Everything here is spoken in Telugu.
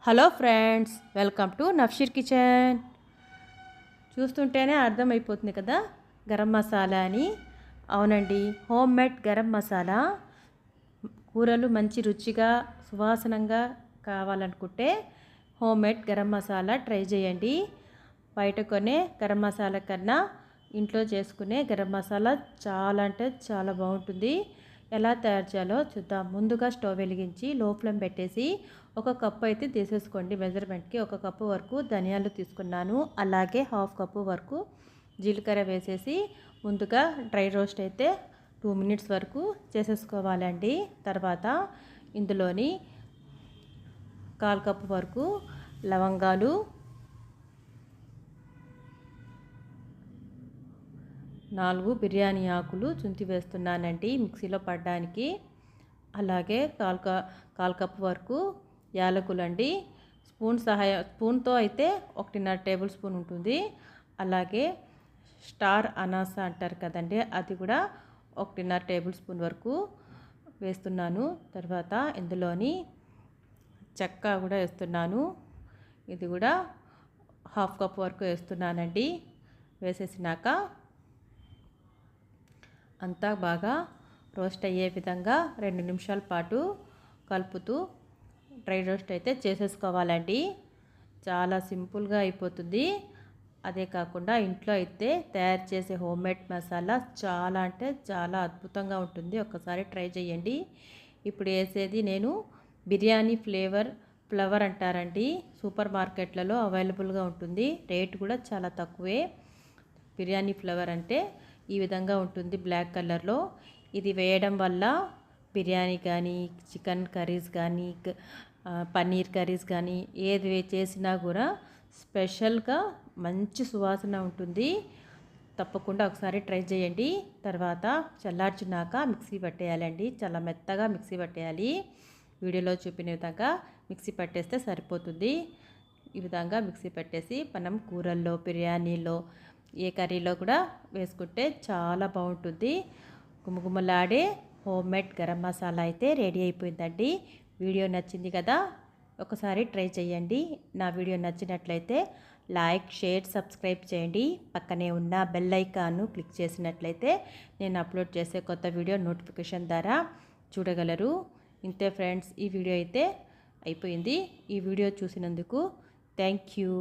Hello friends, welcome to Nafsheer kitchen. చూస్తుంటేనే అర్థమైపోతుంది కదా గరం మసాలా అని. అవునండి, హోమ్ మేడ్ గరం మసాలా. కూరలు మంచి రుచిగా సువాసనంగా కావాలనుకుంటే home made garam masala try చేయండి. బయట కొనే గరం మసాలా కన్నా ఇంట్లో చేసుకునే గరం మసాలా చాలా అంటే చాలా బాగుంటుంది. ఎలా తయారు చేయాలో చూద్దాం. ముందుగా స్టవ్ వెలిగించి లో ఫ్లేమ్ పెట్టేసి ఒక కప్పు అయితే తీసేసుకోండి. మెజర్మెంట్కి ఒక కప్పు వరకు ధనియాలు తీసుకున్నాను. అలాగే హాఫ్ కప్పు వరకు జీలకర్ర వేసేసి ముందుగా డ్రై రోస్ట్ అయితే 2 మినిట్స్ వరకు చేసేసుకోవాలండి. తర్వాత ఇందులోని 1/4 కప్పు వరకు లవంగాలు, 4 బిర్యానీ ఆకులు చుంచి వేస్తున్నానండి మిక్సీలో పడడానికి. అలాగే 1/4 కప్పు వరకు యాలకులండి. స్పూన్తో అయితే 1.5 టేబుల్ స్పూన్ ఉంటుంది. అలాగే స్టార్ అనాస అంటారు కదండి, అది కూడా 1.5 టేబుల్ స్పూన్ వరకు వేస్తున్నాను. తర్వాత ఇందులోని చెక్క కూడా వేస్తున్నాను. ఇది కూడా హాఫ్ కప్ వరకు వేస్తున్నానండి. వేసేసినాక అంతా బాగా రోస్ట్ అయ్యే విధంగా 2 నిమిషాల పాటు కలుపుతూ డ్రై రోస్ట్ అయితే చేసేసుకోవాలండి. చాలా సింపుల్గా అయిపోతుంది. అదే కాకుండా ఇంట్లో అయితే తయారు చేసే హోమ్మేడ్ మసాలా చాలా అంటే చాలా అద్భుతంగా ఉంటుంది. ఒక్కసారి ట్రై చేయండి. ఇప్పుడు వేసేది నేను బిర్యానీ ఫ్లేవర్ అంటారండి. సూపర్ మార్కెట్లలో అవైలబుల్గా ఉంటుంది. రేట్ కూడా చాలా తక్కువే. బిర్యానీ ఫ్లేవర్ అంటే ఈ విధంగా ఉంటుంది, బ్లాక్ కలర్లో. ఇది వేయడం వల్ల బిర్యానీ కానీ, చికెన్ కర్రీస్ కానీ, పన్నీర్ కర్రీస్ కానీ ఏది చేసినా కూడా స్పెషల్గా మంచి సువాసన ఉంటుంది. తప్పకుండా ఒకసారి ట్రై చేయండి. తర్వాత చల్లార్చినాక మిక్సీ పట్టేయాలండి. చాలా మెత్తగా మిక్సీ పట్టేయాలి. వీడియోలో చూపిన విధంగా మిక్సీ పట్టేస్తే సరిపోతుంది. ఈ విధంగా మిక్సీ పట్టేసి మనం కూరల్లో, బిర్యానీలో, ఏ కర్రీలో కూడా వేసుకుంటే చాలా బాగుంటుంది. గుమగుమలాడే హోమ్ మేడ్ గరం మసాలా అయితే రెడీ అయిపోయిందండి. వీడియో నచ్చింది కదా, ఒకసారి ట్రై చేయండి. నా వీడియో నచ్చినట్లయితే లైక్, షేర్, సబ్స్క్రైబ్ చేయండి. పక్కనే ఉన్న బెల్ ఐకాన్ను క్లిక్ చేసినట్లయితే నేను అప్లోడ్ చేసే కొత్త వీడియో నోటిఫికేషన్ ద్వారా చూడగలరు. ఇంతే ఫ్రెండ్స్, ఈ వీడియో అయితే అయిపోయింది. ఈ వీడియో చూసినందుకు థ్యాంక్ యూ.